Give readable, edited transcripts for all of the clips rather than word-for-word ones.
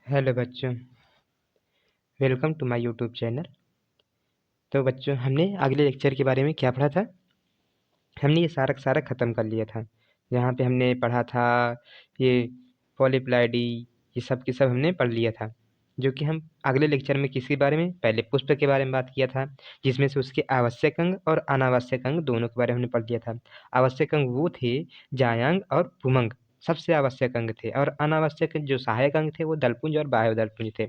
Hello बच्चों, welcome to my YouTube channel. तो बच्चों, हमने अगले लेक्चर के बारे में क्या पढ़ा था? हमने ये सारा का सारा ख़त्म कर लिया था। जहाँ पे हमने पढ़ा था ये पॉलीप्लाइडी, ये सब के सब हमने पढ़ लिया था। जो कि हम अगले लेक्चर में किसके बारे में, पहले पुष्प के बारे में बात किया था, जिसमें से उसके आवश्यक अंग और अनावश्यक अंग दोनों के बारे में हमने पढ़ लिया था। आवश्यक अंग वो थे जायांग और पुमंग, सबसे आवश्यक अंग थे, और अनावश्यक जो सहायक अंग थे वो दलपुंज और बाह्यदलपुंज थे।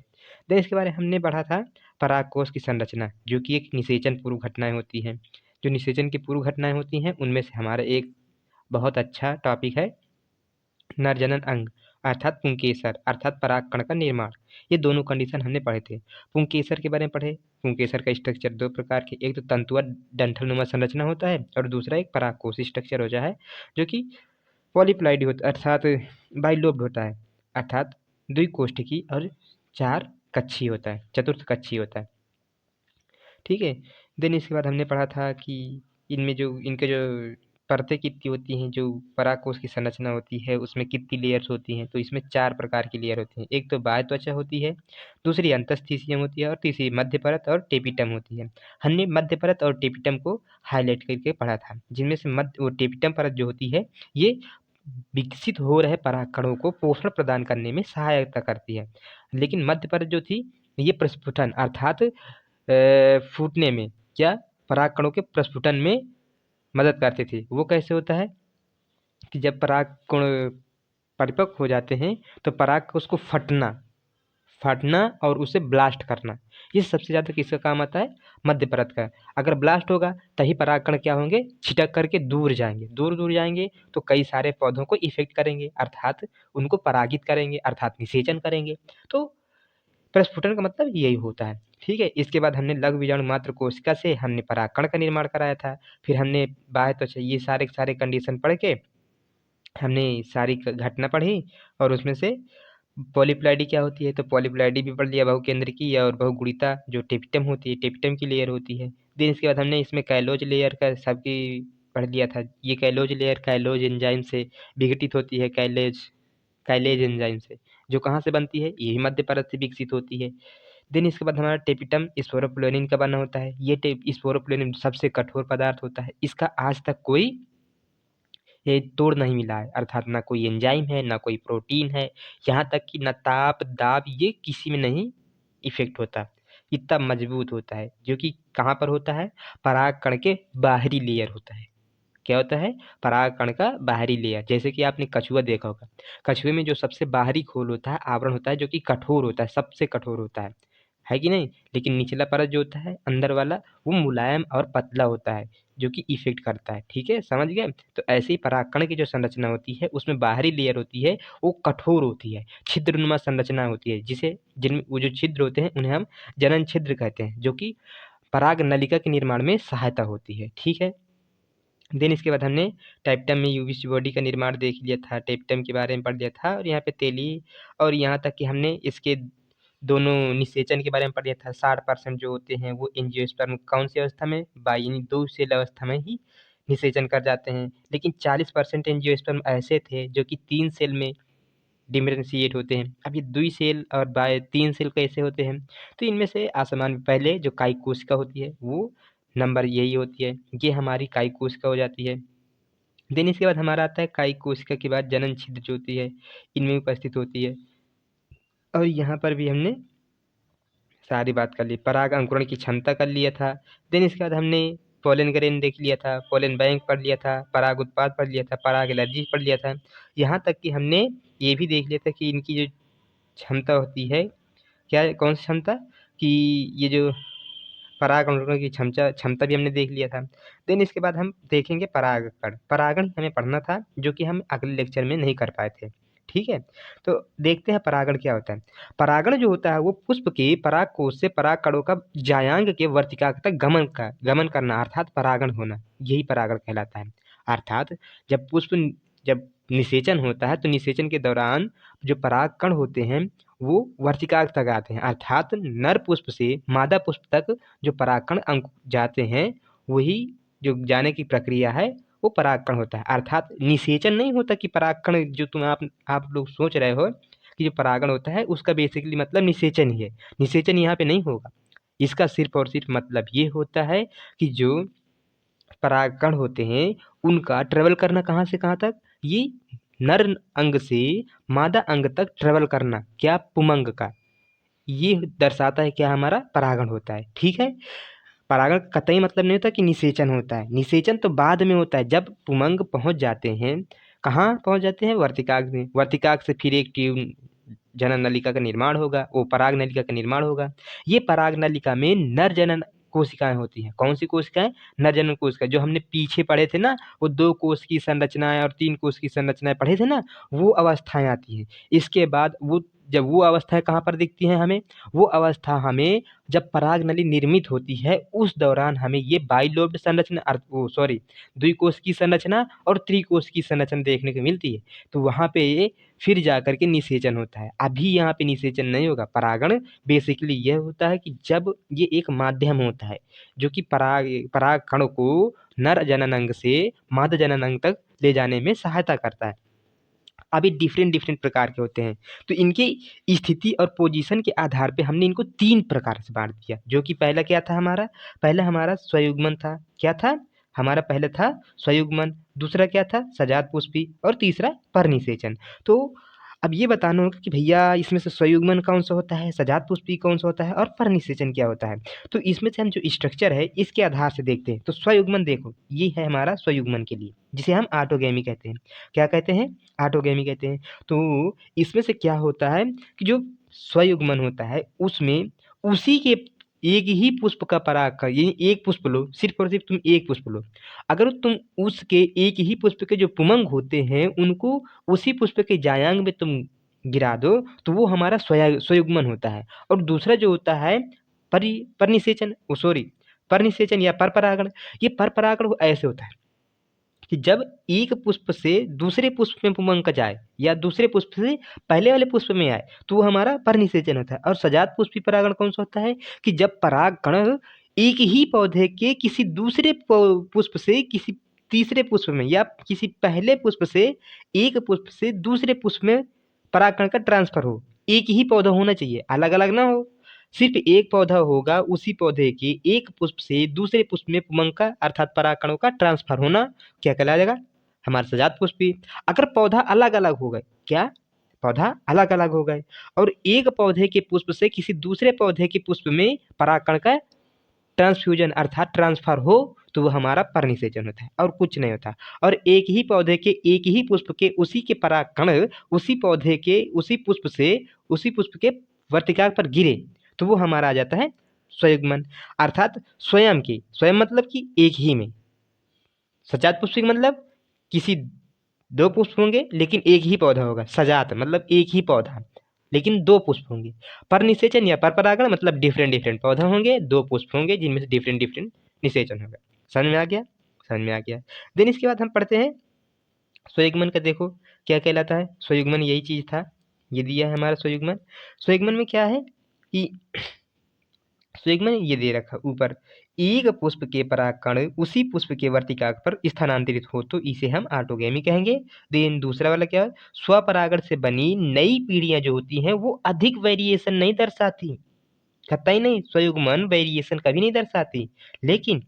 देन इसके बारे में हमने पढ़ा था परागकोश की संरचना, जो कि एक निषेचन पूर्व घटनाएं होती हैं। जो निषेचन की पूर्व घटनाएं होती हैं उनमें से हमारा एक बहुत अच्छा टॉपिक है नरजनन अंग, अर्थात पुंकेसर, अर्थात परागकण का निर्माण। ये दोनों कंडीशन हमने पढ़े थे। पुंकेसर के बारे में पढ़े। पुंकेसर का स्ट्रक्चर दो प्रकार के, एक तो तंतुआ डंठलनुमा संरचना होता है और दूसरा एक परागकोश स्ट्रक्चर होता है, जो कि पॉलीप्लाइडी होता है, अर्थात बाइलोब्ड होता है, अर्थात द्विकोष्ठिकी और चार कक्षी होता है, चतुर्थ कक्षी होता है। ठीक है। देन इसके बाद हमने पढ़ा था कि इनमें जो इनके जो परतें कितनी होती हैं, जो परागकोश की संरचना होती है उसमें कितनी लेयर्स होती हैं। तो इसमें चार प्रकार की लेयर होती हैं। एक तो बाह्य त्वचा होती है, दूसरी अंतःस्थिशियम होती है और तीसरी मध्य परत और टेपिटम होती है। हमने मध्य परत और टेपिटम को हाईलाइट करके पढ़ा था, जिनमें से मध्य और टेपिटम परत जो होती है ये विकसित हो रहे परागकणों को पोषण प्रदान करने में सहायता करती है। लेकिन मध्य परत जो थी ये प्रस्फुटन अर्थात फूटने में, क्या, परागकणों के प्रस्फुटन में मदद करते थे। वो कैसे होता है कि जब परागकण परिपक्व हो जाते हैं तो पराग को उसको फटना फटना और उसे ब्लास्ट करना, ये सबसे ज़्यादा किसका काम आता है? मध्य परत का। अगर ब्लास्ट होगा तभी परागकण क्या होंगे? छिटक करके दूर जाएंगे, दूर दूर जाएंगे तो कई सारे पौधों को इफेक्ट करेंगे, अर्थात उनको परागित करेंगे, अर्थात निषेचन करेंगे। तो प्रस्फुटन का मतलब यही होता है। ठीक है। इसके बाद हमने लघु बीजाणु मात्र कोशिका से हमने परागकण का निर्माण कराया था। फिर हमने बाह्य त्वचा, ये सारे के सारे कंडीशन पढ़ के हमने सारी घटना पढ़ी, और उसमें से पॉलीप्लाइडी क्या होती है, तो पॉलीप्लाइडी भी पढ़ लिया, बहुकेंद्रिकी और बहुगुणिता जो टेपिटम होती है, टेपिटम की लेयर होती है। देन इसके बाद हमने इसमें कैलोज लेयर का सबकी पढ़ लिया था। ये कैलोज लेयर कैलोज एंजाइम से विघटित होती है, कैलेज कैलेज एंजाइम से, जो कहाँ से बनती है? यही मध्य परत से विकसित होती है। देन इसके बाद हमारा टेपिटम स्पोरोप्लोनिन का बना होता है। ये स्पोरोप्लोनिन सबसे कठोर पदार्थ होता है। इसका आज तक कोई ये तोड़ नहीं मिला है, अर्थात ना कोई एंजाइम है, ना कोई प्रोटीन है, यहाँ तक कि ना ताप दाब ये किसी में नहीं इफेक्ट होता। इतना मजबूत होता है, जो कि कहाँ पर होता है? परागकण के बाहरी लेयर होता है। क्या होता है? परागकण का बाहरी लेयर। जैसे कि आपने कछुआ देखा होगा, कछुए में जो सबसे बाहरी खोल होता है, आवरण होता है, जो कि कठोर होता है, सबसे कठोर होता है कि नहीं? लेकिन निचला परत जो होता है अंदर वाला, वो मुलायम और पतला होता है, जो कि इफेक्ट करता है। ठीक है, समझ गए? तो ऐसे ही परागकण की जो संरचना होती है उसमें बाहरी लेयर होती है वो कठोर होती है, छिद्रनुमा संरचना होती है, जिसे जिनमें वो जो छिद्र होते हैं उन्हें हम जनन छिद्र कहते हैं, जो कि पराग नलिका के निर्माण में सहायता होती है। ठीक है। देन इसके बाद हमने टाइपटम में यूवी बॉडी का निर्माण देख लिया था, टाइपटम के बारे में पढ़ लिया था, और यहाँ पे तेली, और यहाँ तक कि हमने इसके दोनों निषेचन के बारे में पढ़ लिया था। 60% जो होते हैं वो एंजियोस्पर्म कौन सी अवस्था में? यानी दो सेल अवस्था में ही निषेचन कर जाते हैं। लेकिन 40% एंजियोस्पर्म ऐसे थे जो कि 3 सेल में डिफरेंशिएट होते हैं। अब ये द्वि सेल और बाय 3 सेल कैसे होते हैं? तो इनमें से आसमान में पहले जो कायिक कोशिका होती है वो नंबर यही होती है, ये हमारी कायिक कोशिका हो जाती है। देन इसके बाद हमारा आता है कायिक कोशिका के बाद जनन छिद्र जो होती है, इनमें उपस्थित होती है। और यहाँ पर भी हमने सारी बात कर ली, पराग अंकुरण की क्षमता कर लिया था। देन इसके बाद हमने पोलन ग्रेन देख लिया था, पोलन बैंक पढ़ लिया था, पराग उत्पाद पढ़ लिया था, पराग एलर्जी पढ़ लिया था। यहाँ तक कि हमने ये भी देख लिया था कि इनकी जो क्षमता होती है, क्या, कौन सी क्षमता? कि ये जो पराग अंकुरण की क्षमता क्षमता भी हमने देख लिया था। देन इसके बाद हम देखेंगे परागकण। परागण हमें पढ़ना था, जो कि हम अगले लेक्चर में नहीं कर पाए थे। ठीक है। तो देखते हैं परागण क्या होता है। परागण जो होता है वो पुष्प के परागकोश से परागकणों का जायांग के वर्तिकाग्र तक गमन करना, अर्थात परागण होना, यही परागण कहलाता है। अर्थात जब पुष्प जब निषेचन होता है तो निषेचन के दौरान जो परागकण होते हैं वो वर्तिकाग्र तक आते हैं, अर्थात नर पुष्प से मादा पुष्प तक जो परागकण अंक जाते हैं, वही जो जाने की प्रक्रिया है वो परागकण होता है। अर्थात निषेचन नहीं होता कि परागकण जो आप लोग सोच रहे हो कि जो परागण होता है उसका बेसिकली मतलब निषेचन ही है। निषेचन यहाँ पे नहीं होगा। इसका सिर्फ और सिर्फ मतलब ये होता है कि जो परागकण होते हैं उनका ट्रेवल करना कहाँ से कहाँ तक, ये नर अंग से मादा अंग तक ट्रेवल करना, क्या, पुमंग का, ये दर्शाता है क्या, हमारा परागण होता है। ठीक है। परागण का कतई मतलब नहीं होता कि निषेचन होता है। निषेचन तो बाद में होता है, जब पुमंग पहुंच जाते हैं। कहाँ पहुंच जाते हैं, वर्तिकाग्र में। वर्तिकाग्र से फिर एक ट्यूब जनन नलिका का निर्माण होगा, वो पराग नलिका का निर्माण होगा। ये पराग नलिका में नर जनन कोशिकाएं होती हैं। कौन सी कोशिकाएं, नर जनन कोशिकाएं। जो हमने पीछे पढ़े थे ना, वो 2 कोश की संरचनाएं और 3 कोश की संरचनाएं पढ़े थे ना, वो अवस्थाएं आती हैं। इसके बाद वो, जब वो अवस्थाएं कहाँ पर दिखती हैं हमें, वो अवस्था हमें जब पराग नली निर्मित होती है उस दौरान हमें ये बाइलोब्ड संरचना वो सॉरी द्विकोश की संरचना और त्रिकोश की संरचना देखने को मिलती है। तो वहाँ पे फिर जाकर के निषेचन होता है। अभी यहाँ पे निषेचन नहीं होगा। परागण बेसिकली यह होता है कि जब ये एक माध्यम होता है जो कि पराग कण को नर जनन अंग से मादा जनन अंग तक ले जाने में सहायता करता है। अब ये डिफरेंट डिफरेंट प्रकार के होते हैं। तो इनकी स्थिति और पोजीशन के आधार पे हमने इनको 3 प्रकार से बांट दिया। जो कि पहला क्या था हमारा, पहला हमारा स्वयुग्मन था। क्या था हमारा, पहला था स्वयुग्मन, दूसरा क्या था सजातपुष्पी, और तीसरा परनिषेचन। तो अब ये बताना होगा कि भैया इसमें से स्वयुग्मन कौन सा होता है, सजातपुष्पी कौन सा होता है, और परनिषेचन क्या होता है। तो इसमें से हम जो स्ट्रक्चर है इसके आधार से देखते हैं। तो स्वयुग्मन देखो, ये है हमारा स्वयुग्मन के लिए, जिसे हम ऑटोगैमी कहते हैं। क्या कहते हैं, ऑटोगैमी कहते हैं। तो इसमें से क्या होता है कि जो स्वयुग्मन होता है उसमें उसी के एक ही पुष्प का पराग, यानी एक पुष्प लो, सिर्फ और सिर्फ तुम एक पुष्प लो। अगर तुम उसके एक ही पुष्प के जो पुमंग होते हैं उनको उसी पुष्प के जायांग में तुम गिरा दो, तो वो हमारा स्वयुग्मन होता है। और दूसरा जो होता है परनिषेचन, सॉरी परनिषेचन या परपरागण। ये परपरागण ऐसे होता है कि जब एक पुष्प से दूसरे पुष्प में पुमंग जाए या दूसरे पुष्प से पहले वाले पुष्प में आए, तो वो हमारा परनिषेचन होता है। और सजात पुष्पी परागण कौन सा होता है कि जब पराग कण एक ही पौधे के किसी दूसरे पुष्प से किसी तीसरे पुष्प में या किसी पहले पुष्प से एक पुष्प से दूसरे पुष्प में परागकण का ट्रांसफर हो। एक ही पौधा होना चाहिए, अलग अलग ना हो। सिर्फ एक पौधा होगा, उसी पौधे के एक पुष्प से दूसरे पुष्प में पुमंग का अर्थात परागकणों का ट्रांसफर होना क्या कहलाएगा, हमारा सजात पुष्पी। अगर पौधा अलग अलग हो गए, क्या, पौधा अलग अलग हो गए और एक पौधे के पुष्प से किसी दूसरे पौधे के पुष्प में परागकण का ट्रांसफ्यूजन अर्थात ट्रांसफर हो, तो वो हमारा परनिषेचन होता है और कुछ नहीं होता। और एक ही पौधे के एक ही पुष्प के उसी के परागकण उसी पौधे के उसी पुष्प के वर्तिका पर गिरे, तो वो हमारा आ जाता है स्वयुग्मन। अर्थात स्वयं की, स्वयं मतलब कि एक ही में। सजात पुष्पिक मतलब किसी 2 पुष्प होंगे लेकिन एक ही पौधा होगा। सजात मतलब एक ही पौधा लेकिन 2 पुष्प होंगे। परनिषेचन या परपरागण मतलब डिफरेंट डिफरेंट पौधा होंगे, 2 पुष्प होंगे जिनमें से डिफरेंट डिफरेंट निषेचन होगा। समझ में आ गया, समझ में आ गया। देन इसके बाद हम पढ़ते हैं स्वयुग्मन का। देखो क्या कहलाता है स्वयुग्मन, यही चीज था, ये दिया है हमारा स्वयुग्मन। स्वयुग्मन में क्या है कि स्वयुग्मन ये दे रखा ऊपर, एक पुष्प के परागकण उसी पुष्प के वर्तिका पर स्थानांतरित हो तो इसे हम ऑटोगैमी कहेंगे। देन दूसरा वाला क्या है, स्वपरागण से बनी नई पीढ़ियां जो होती हैं वो अधिक वेरिएशन नहीं दर्शाती, कतई नहीं, स्वयुग्मन वेरिएशन कभी नहीं दर्शाती। लेकिन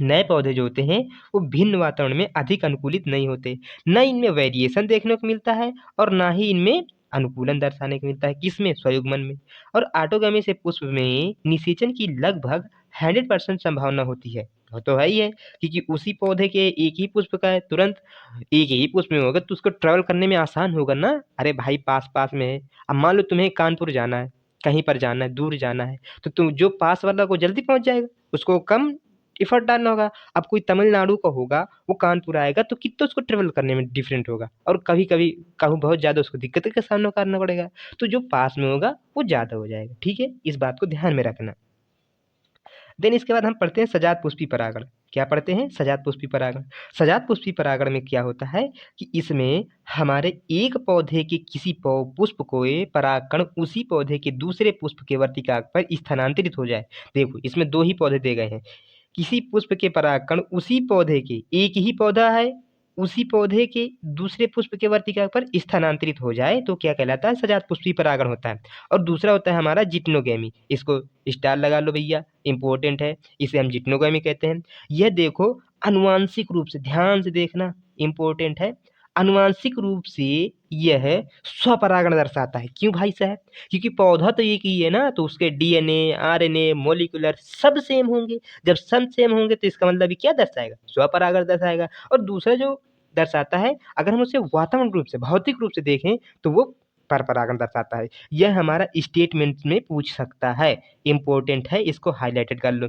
नए पौधे जो होते हैं वो भिन्न वातावरण में अधिक अनुकूलित नहीं होते। न इनमें वेरिएशन देखने को मिलता है और ना ही इनमें अनुकूलन दर्शाने को मिलता है। किसमें, स्वयुग्मन में। और ऑटोगैमी से पुष्प में निषेचन की लगभग 100% संभावना होती है। वो तो है ही है, क्योंकि उसी पौधे के एक ही पुष्प का है, तुरंत एक ही पुष्प में होगा तो उसको ट्रेवल करने में आसान होगा ना। अरे भाई पास पास में है, अब मान लो तुम्हें कानपुर जाना है, कहीं पर जाना है, दूर जाना है, तो तुम जो पास वाला को जल्दी पहुंच जाएगा, उसको कम एफर्ट डालना होगा। अब कोई तमिलनाडु का होगा, वो कानपुर आएगा तो कितना उसको ट्रेवल करने में डिफरेंट होगा, और कभी कभी कहूँ बहुत ज़्यादा उसको दिक्कत का सामना करना पड़ेगा। तो जो पास में होगा वो ज़्यादा हो जाएगा। ठीक है, इस बात को ध्यान में रखना। देन इसके बाद हम पढ़ते हैं सजात पुष्पी परागण। क्या पढ़ते हैं, सजात पुष्पी परागण। सजात पुष्पी परागण में क्या होता है कि इसमें हमारे एक पौधे के किसी पुष्प को परागकण उसी पौधे के दूसरे पुष्प के वर्तिका पर स्थानांतरित हो जाए। देखो इसमें 2 ही पौधे दे गए हैं, किसी पुष्प के परागकण उसी पौधे के, एक ही पौधा है उसी पौधे के दूसरे पुष्प के वर्तिका पर स्थानांतरित हो जाए तो क्या कहलाता है? सजात पुष्पी परागण होता है। और दूसरा होता है हमारा जिट्नोगैमी। इसको स्टार लगा लो भैया, इंपॉर्टेंट है, इसे हम जिट्नोगैमी कहते हैं। यह देखो आनुवांशिक रूप से, ध्यान से देखना, इंपॉर्टेंट है, आनुवांशिक रूप से यह स्वपरागण दर्शाता है। क्यों भाई साहब? क्योंकि पौधा तो एक ही है ना, तो उसके डीएनए, आरएनए, मॉलिक्यूलर सब सेम होंगे। जब सब सेम होंगे तो इसका मतलब ये क्या दर्शाएगा? स्वपरागण दर्शाएगा। और दूसरा जो दर्शाता है, अगर हम उसे वातावरण रूप से, भौतिक रूप से देखें तो वो परपरागण दर्शाता है। यह हमारा स्टेटमेंट में पूछ सकता है, इंपॉर्टेंट है, इसको हाईलाइटेड कर लो।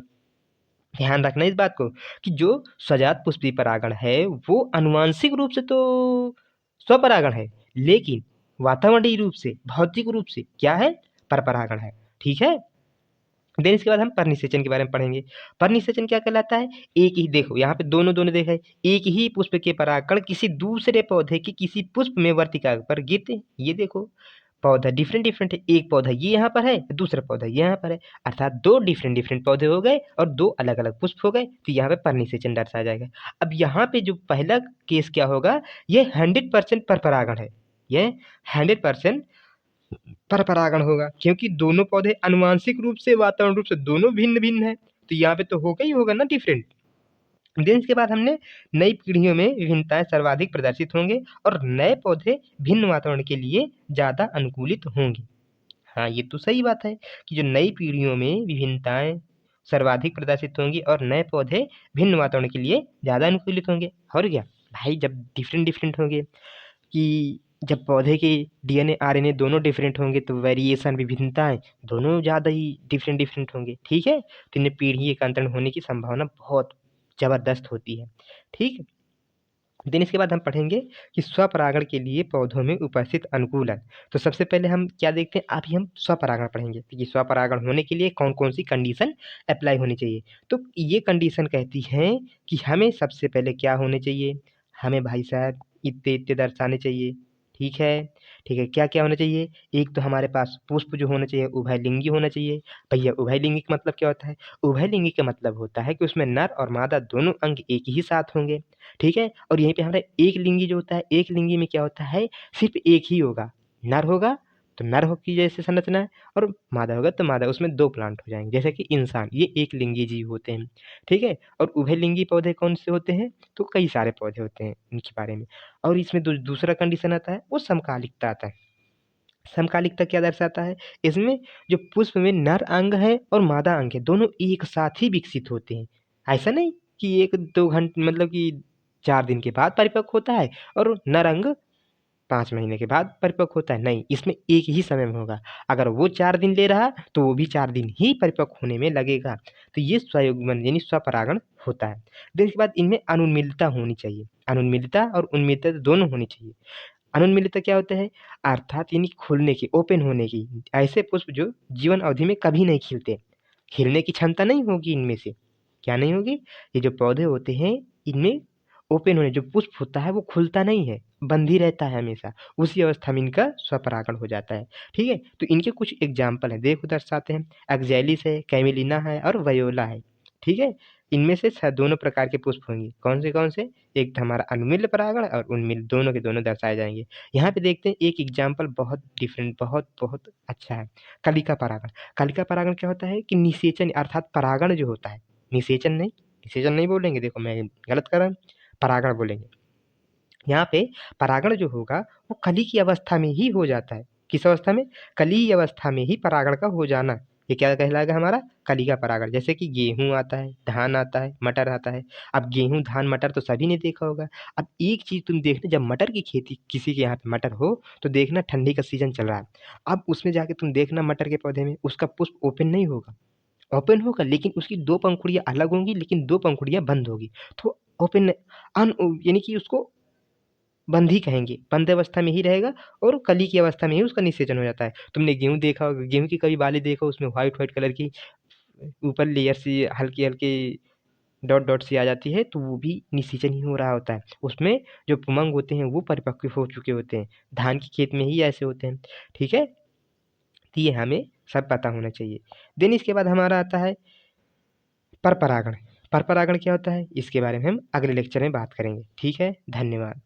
ध्यान रखना इस बात को कि जो सजात पुष्पी परागण है वो आनुवांशिक रूप से तो स्वपरागण है, लेकिन वातावरणीय रूप से, भौतिक रूप से क्या है? परपरागण है। ठीक है। देन इसके बाद हम परनिषेचन के बारे में पढ़ेंगे। परनिषेचन क्या कहलाता है? एक ही, देखो यहाँ पे दोनों दोनों देखा है, एक ही पुष्प के परागकण किसी दूसरे पौधे की किसी पुष्प में वर्तिका पर गिरते हैं। ये देखो पौधा डिफरेंट डिफरेंट है, एक पौधा ये यहाँ पर है, दूसरा पौधा ये यहाँ पर है, अर्थात दो डिफरेंट डिफरेंट पौधे हो गए और दो अलग अलग पुष्प हो गए, तो यहाँ पे परनिषेचन दर्शाया जाएगा। अब यहाँ पे जो पहला केस क्या होगा, ये 100% पर परागण है, ये 100% पर परागण होगा, क्योंकि दोनों पौधे आनुवांशिक रूप से, वातावरण रूप से दोनों भिन्न भिन्न है, तो यहाँ पे तो होगा ही होगा ना डिफरेंट। देन इसके बाद हमने नई पीढ़ियों में विभिन्नताएं सर्वाधिक प्रदर्शित होंगे और नए पौधे भिन्न वातावरण के लिए ज़्यादा अनुकूलित होंगे। हाँ, ये तो सही बात है कि जो नई पीढ़ियों में विभिन्नताएं सर्वाधिक प्रदर्शित होंगी और नए पौधे भिन्न वातावरण के लिए ज़्यादा अनुकूलित होंगे। और क्या भाई, जब डिफरेंट डिफरेंट होंगे, कि जब पौधे के डीएनए आरएनए दोनों डिफरेंट होंगे तो वेरिएशन, विभिन्नताएं दोनों ज़्यादा ही डिफरेंट डिफरेंट होंगे। ठीक है, तो इनमें पीढ़ी एकांतरण होने की संभावना बहुत ज़बरदस्त होती है। ठीक। देन इसके बाद हम पढ़ेंगे कि स्वपरागण के लिए पौधों में उपस्थित अनुकूलन। तो सबसे पहले हम क्या देखते हैं, अभी हम स्वपरागण पढ़ेंगे कि स्वपरागण होने के लिए कौन कौन सी कंडीशन अप्लाई होनी चाहिए। तो ये कंडीशन कहती हैं कि हमें सबसे पहले क्या होने चाहिए, हमें भाई साहब इत्ते इत्ते दर्शाने चाहिए। ठीक है, ठीक है, क्या क्या होना चाहिए? एक तो हमारे पास पुष्प जो होना चाहिए उभयलिंगी होना चाहिए। भैया उभयलिंगी का मतलब क्या होता है? उभयलिंगी का मतलब होता है कि उसमें नर और मादा दोनों अंग एक ही साथ होंगे। ठीक है, और यहीं पे हमारा एक लिंगी जो होता है, एक लिंगी में क्या होता है, सिर्फ एक ही होगा, नर होगा तो नर हो की जैसे संरचना है, और मादा होगा तो मादा, उसमें दो प्लांट हो जाएंगे, जैसे कि इंसान, ये एक लिंगी जीव होते हैं। ठीक है, और उभयलिंगी पौधे कौन से होते हैं? तो कई सारे पौधे होते हैं इनके बारे में। और इसमें दूसरा कंडीशन आता है, वो समकालिकता आता है। समकालिकता क्या दर्शाता है? इसमें जो पुष्प में नर अंग है और मादा अंग है दोनों एक साथ ही विकसित होते हैं। ऐसा नहीं कि 1-2 घंटे, मतलब कि 4 दिन के बाद परिपक्व होता है और नर अंग 5 महीने के बाद परिपक्व होता है, नहीं, इसमें एक ही समय में होगा। अगर वो 4 दिन ले रहा तो वो भी 4 दिन ही परिपक्व होने में लगेगा। तो ये स्वयुग्मन यानी स्वपरागण होता है। देन इसके बाद इनमें अनुन्मिलितता होनी चाहिए। अनुन्मिलितता और उन्मिलितता दोनों होनी चाहिए। अनुन्मिलितता क्या होता है? अर्थात यानी खुलने की, ओपन होने की। ऐसे पुष्प जो जीवन अवधि में कभी नहीं खिलते, खिलने की क्षमता नहीं होगी इनमें से। क्या नहीं होगी? ये जो पौधे होते हैं इनमें ओपन होने, जो पुष्प होता है वो खुलता नहीं है, बंद ही रहता है हमेशा। उसी अवस्था में इनका स्वपरागण हो जाता है। ठीक है, तो इनके कुछ एग्जाम्पल हैं, देखो दर्शाते हैं। एक्जेलिस है, कैमिलिना है और वयोला है। ठीक है, इनमें से दोनों प्रकार के पुष्प होंगे। कौन से कौन से? एक तो हमारा अनुमिल परागण और उन्मिल, दोनों के दोनों दर्शाए जाएंगे। यहाँ पे देखते हैं एक एग्जाम्पल बहुत डिफरेंट, बहुत बहुत अच्छा है, कलिका परागण। कलिका परागण क्या होता है कि निषेचन अर्थात परागण जो होता है, निषेचन नहीं बोलेंगे, देखो मैं गलत कर रहा हूँ, परागण बोलेंगे। यहाँ पे परागण जो होगा वो कली की अवस्था में ही हो जाता है। किस अवस्था में? कली अवस्था में ही परागण का हो जाना, ये क्या कहलाएगा? हमारा कली का परागण। जैसे कि गेहूं आता है, धान आता है, मटर आता है। अब गेहूं, धान, मटर तो सभी ने देखा होगा। अब एक चीज तुम देखना, जब मटर की खेती किसी के यहाँ पे मटर हो तो देखना ठंडी का सीजन चल रहा है, अब उसमें जाके तुम देखना मटर के पौधे में उसका पुष्प ओपन नहीं होगा, ओपन होगा लेकिन उसकी दो पंखुड़ियां अलग होंगी, लेकिन दो पंखुड़ियां बंद होगी। तो ओपन अन यानी कि उसको बंद ही कहेंगे, बंद अवस्था में ही रहेगा और कली की अवस्था में ही उसका निषेचन हो जाता है। तुमने गेहूँ देखा होगा, गेहूँ की कभी बाली देखो, उसमें व्हाइट व्हाइट कलर की ऊपर लेयर सी हल्की हल्की डॉट डॉट सी आ जाती है, तो वो भी निषेचन ही हो रहा होता है। उसमें जो पुमंग होते हैं वो परिपक्व हो चुके होते हैं, धान की खेत में ही ऐसे होते हैं। ठीक है, तो ये हमें सब पता होना चाहिए। देन इसके बाद हमारा आता है पर परागण। परपरागण क्या होता है, इसके बारे में हम अगले लेक्चर में बात करेंगे। ठीक है, धन्यवाद।